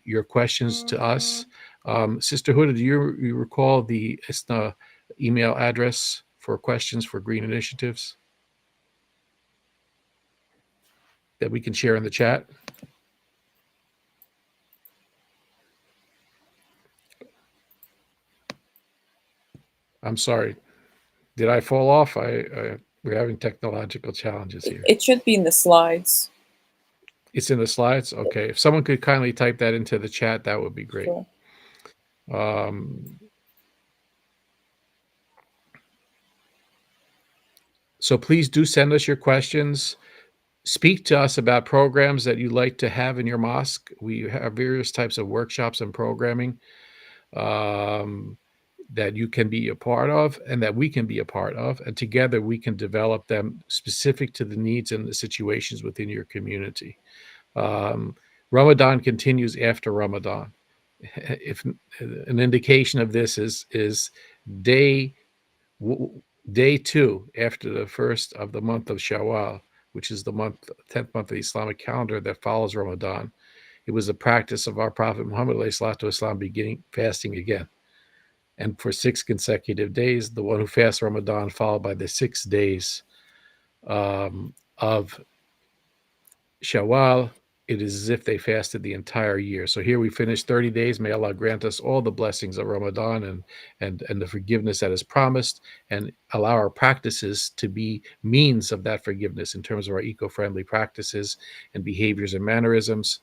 Speaker 2: your questions to us. Sister Huda, do you recall the ISNA email address for questions for Green Initiatives that we can share in the chat? I'm sorry. Did I fall off? We're having technological challenges here.
Speaker 3: It should be in the slides.
Speaker 2: It's in the slides? Okay. If someone could kindly type that into the chat, that would be great. Sure. So please do send us your questions. Speak to us about programs that you'd like to have in your mosque. We have various types of workshops and programming that you can be a part of and that we can be a part of. And together we can develop them specific to the needs and the situations within your community. Ramadan continues after Ramadan. If an indication of this is day 2 after the first of the month of Shawwal, which is the 10th month of the Islamic calendar that follows Ramadan. It was a practice of our Prophet Muhammad والسلام, beginning fasting again. And for 6 consecutive days, the one who fasts Ramadan followed by the 6 days of Shawwal, it is as if they fasted the entire year. So here we finished 30 days. May Allah grant us all the blessings of Ramadan and the forgiveness that is promised, and allow our practices to be means of that forgiveness in terms of our eco-friendly practices and behaviors and mannerisms.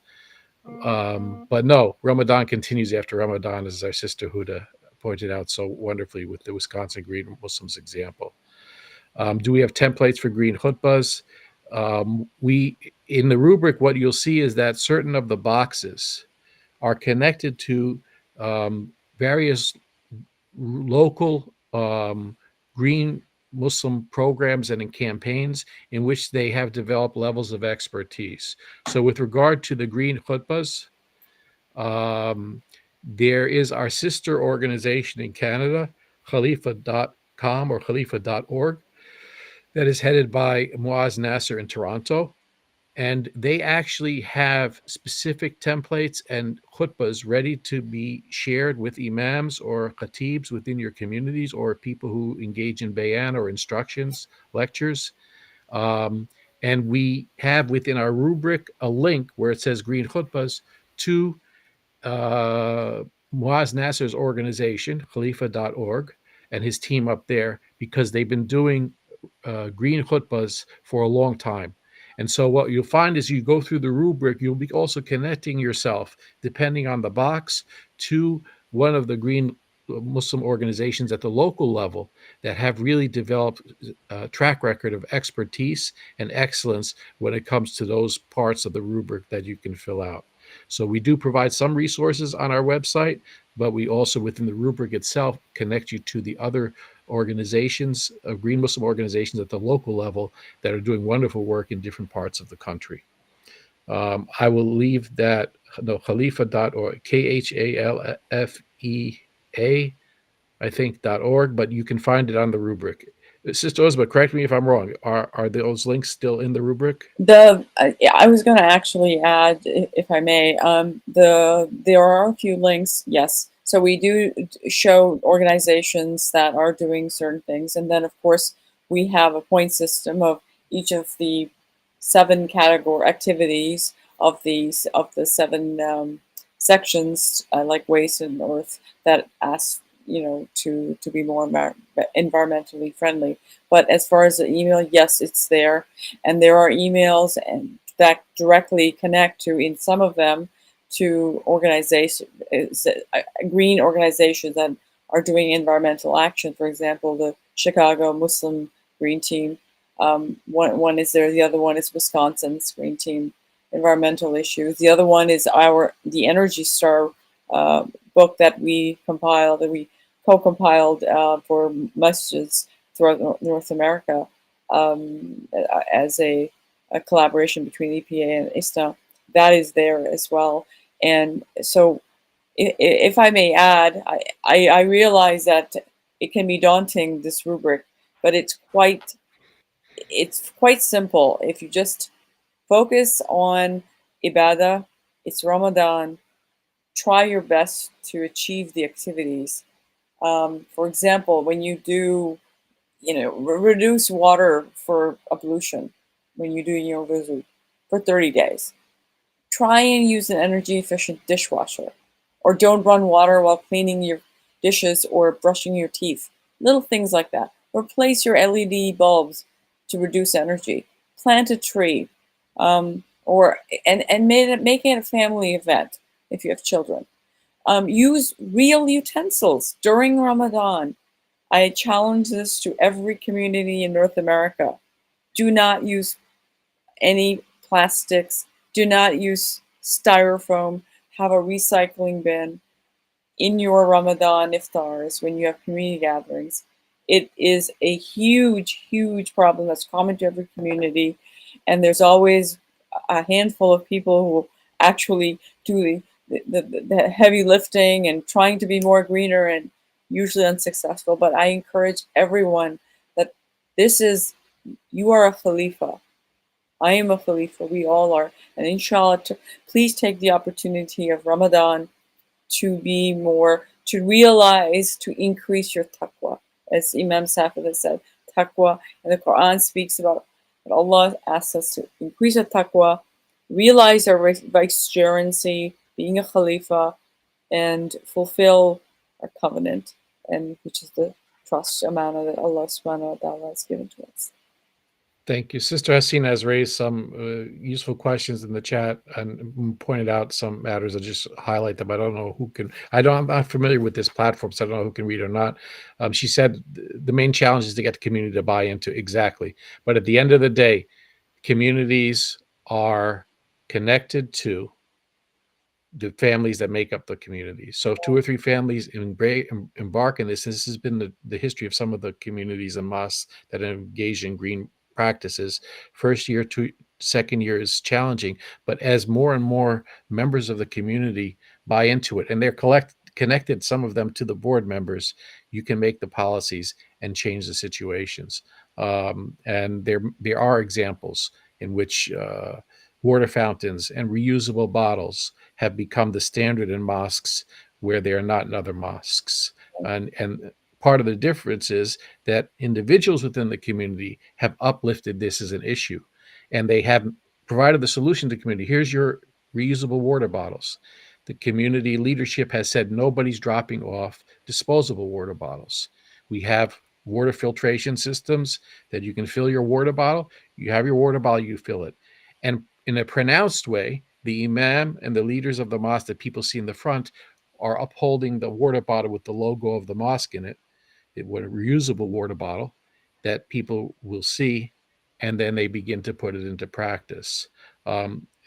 Speaker 2: But no, Ramadan continues after Ramadan, as our sister Huda pointed out so wonderfully with the Wisconsin Green Muslims example. Do we have templates for green khutbas? We in the rubric, what you'll see is that certain of the boxes are connected to various local green Muslim programs and in campaigns in which they have developed levels of expertise. So, with regard to the green khutbas, there is our sister organization in Canada, khalifa.com or khalifa.org, that is headed by Muaz Nasser in Toronto. And they actually have specific templates and khutbas ready to be shared with imams or khatibs within your communities or people who engage in bayan or instructions, lectures. And we have within our rubric a link where it says green khutbas to Muaz Nasser's organization, khalifa.org, and his team up there, because they've been doing green khutbas for a long time. And so what you'll find is you go through the rubric, you'll be also connecting yourself, depending on the box, to one of the green Muslim organizations at the local level that have really developed a track record of expertise and excellence when it comes to those parts of the rubric that you can fill out. So we do provide some resources on our website, but we also, within the rubric itself, connect you to the other organizations, green Muslim organizations at the local level that are doing wonderful work in different parts of the country. I will leave that, no, khalifa.org, KHALFEA, I think, .org, but you can find it on the rubric. Sister Ozma, correct me if I'm wrong. Are those links still in the rubric?
Speaker 3: I was going to actually add, if I may, there are a few links. Yes, so we do show organizations that are doing certain things, and then of course we have a point system of each of the 7 category activities of the 7 sections, like waste and earth, that ask to be more environmentally friendly. But as far as the email, yes, it's there, and there are emails and that directly connect to, in some of them, to green organizations that are doing environmental action. For example, the Chicago Muslim Green Team. One is there. The other one is Wisconsin's Green Team, environmental issues. The other one is the Energy Star book that we co-compiled for masjids throughout North America, as a collaboration between EPA and ISNA. That is there as well. And so, if I may add, I realize that it can be daunting, this rubric, but it's quite simple. If you just focus on ibadah, it's Ramadan, try your best to achieve the activities. For example, when you do, reduce water for ablution, when you do your wuzu for 30 days, try and use an energy efficient dishwasher, or don't run water while cleaning your dishes or brushing your teeth. Little things like that. Replace your LED bulbs to reduce energy. Plant a tree, and make it a family event if you have children. Use real utensils during Ramadan. I challenge this to every community in North America. Do not use any plastics. Do not use styrofoam. Have a recycling bin in your Ramadan iftars when you have community gatherings. It is a huge, huge problem that's common to every community. And there's always a handful of people who actually do the heavy lifting and trying to be more greener, and usually unsuccessful. But I encourage everyone that you are a Khalifa. I am a Khalifa. We all are. And inshallah, please take the opportunity of Ramadan to realize, to increase your taqwa. As Imam Safed has said, taqwa, and the Quran speaks about that Allah asks us to increase our taqwa, realize our vicegerency, being a Khalifa, and fulfill our covenant, and which is the trust amana that Allah subhanahu wa ta'ala has given to us.
Speaker 2: Thank you. Sister Hasina has raised some useful questions in the chat and pointed out some matters. I'll just highlight them. I don't know who can, I'm not familiar with this platform, so I don't know who can read or not. She said the main challenge is to get the community to buy into. Exactly. But at the end of the day, communities are connected to the families that make up the community. So if 2 or 3 families embark in this has been the history of some of the communities and mosques that are engaged in green practices. First year to second year is challenging, but as more and more members of the community buy into it, and they're connected, some of them to the board members, you can make the policies and change the situations. And there are examples in which water fountains and reusable bottles have become the standard in mosques where they are not in other mosques. And part of the difference is that individuals within the community have uplifted this as an issue, and they have provided the solution to the community. Here's your reusable water bottles. The community leadership has said nobody's dropping off disposable water bottles. We have water filtration systems that you can fill your water bottle. You have your water bottle, you fill it. And in a pronounced way, the imam and the leaders of the mosque that people see in the front are upholding the water bottle with the logo of the mosque in it. It was a reusable water bottle that people will see, and then they begin to put it into practice.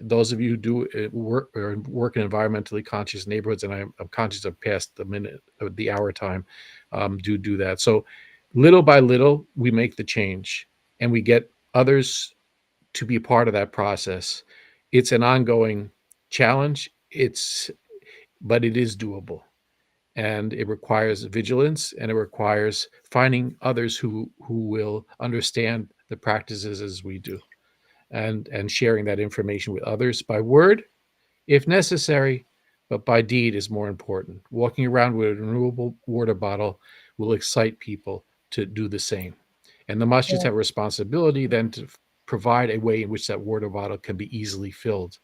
Speaker 2: Those of you who do work in environmentally conscious neighborhoods, and I'm conscious of past the minute of the hour time, do that. So little by little, we make the change, and we get others to be part of that process. It's an ongoing challenge. But it is doable, and it requires vigilance, and it requires finding others who will understand the practices as we do, and sharing that information with others by word, if necessary, but by deed is more important. Walking around with a renewable water bottle will excite people to do the same. And the masjids have a responsibility then to provide a way in which that water bottle can be easily filled.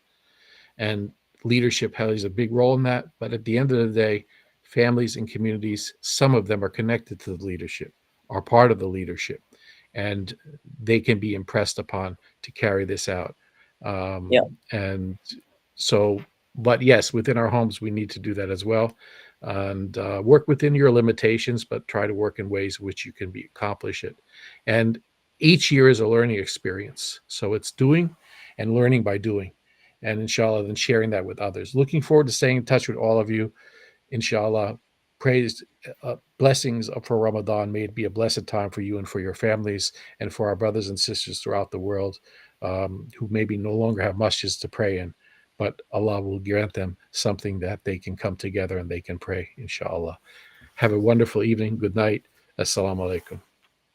Speaker 2: And leadership plays a big role in that. But at the end of the day, families and communities, some of them are connected to the leadership, are part of the leadership, and they can be impressed upon to carry this out. And so, but yes, within our homes, we need to do that as well, and work within your limitations, but try to work in ways which you can accomplish it. And each year is a learning experience. So it's doing and learning by doing. And inshallah, then sharing that with others. Looking forward to staying in touch with all of you. Inshallah, praise, blessings for Ramadan. May it be a blessed time for you and for your families, and for our brothers and sisters throughout the world who maybe no longer have masjids to pray in, but Allah will grant them something that they can come together and they can pray, inshallah. Have a wonderful evening. Good night. Assalamu alaikum.